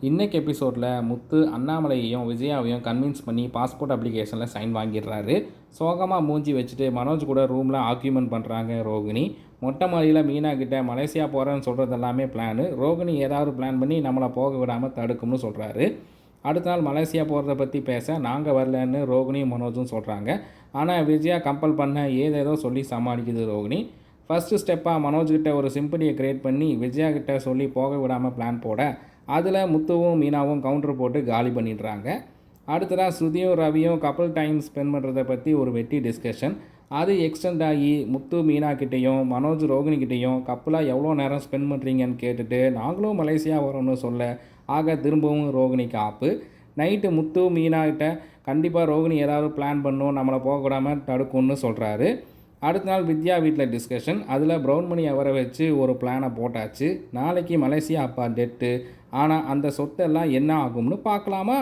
இன்னைக்கு எபிசோடில் முத்து அண்ணாமலையையும் விஜயாவையும் கன்வின்ஸ் பண்ணி பாஸ்போர்ட் அப்ளிகேஷனில் சைன் வாங்கிடுறாரு. சோகமாக மூஞ்சி வச்சுட்டு மனோஜ் கூட ரூமில் ஆர்கியூமெண்ட் பண்ணுறாங்க ரோகிணி. மொட்டை மாடியில் மீனா கிட்ட மலேசியா போகிறேன்னு சொல்கிறது எல்லாமே பிளானு. ரோகிணி ஏதாவது பிளான் பண்ணி நம்மளை போக விடாமல் தடுக்கும்னு சொல்கிறாரு. அடுத்த நாள் மலேசியா போகிறத பற்றி பேச நாங்கள் வரலன்னு ரோகிணியும் மனோஜும் சொல்கிறாங்க. ஆனால் விஜயா கம்பல் பண்ண ஏதேதோ சொல்லி சமாளிக்குது ரோகிணி. ஃபஸ்ட்டு ஸ்டெப்பாக மனோஜ்கிட்ட ஒரு சிம்பனியை க்ரியேட் பண்ணி விஜயா கிட்ட சொல்லி போக விடாமல் பிளான் போட அதில் முத்துவும் மீனாவும் கவுண்டர் போட்டு காலி பண்ணிடுறாங்க. அடுத்ததாக ஸ்ருதியும் ரவியும் கப்பல் டைம் ஸ்பெண்ட் பண்ணுறதை பற்றி ஒரு வெட்டி டிஸ்கஷன். அது எக்ஸ்டெண்ட் ஆகி முத்து மீனா கிட்டேயும் மனோஜ் ரோகிணி கிட்டேயும் கப்பலாக எவ்வளோ நேரம் ஸ்பெண்ட் பண்ணுறீங்கன்னு கேட்டுட்டு நாங்களும் மலேசியா வரோம்னு சொல்ல ஆக திரும்பவும் ரோகிணிக்கு ஆப்பு. நைட்டு முத்து மீனா கிட்ட கண்டிப்பாக ரோகிணி ஏதாவது பிளான் பண்ணும், நம்மளை போகக்கூடாமல் தடுக்கும்னு சொல்கிறாரு. அடுத்த நாள் வித்யா வீட்டில் டிஸ்கஷன். அதில் ப்ரௌன் மணி அவரை வச்சு ஒரு பிளானை போட்டாச்சு. நாளைக்கு மலேசியா அப்பா டெட்டு. ஆனால் அந்த சொத்தெல்லாம் என்ன ஆகும்னு பார்க்கலாமா?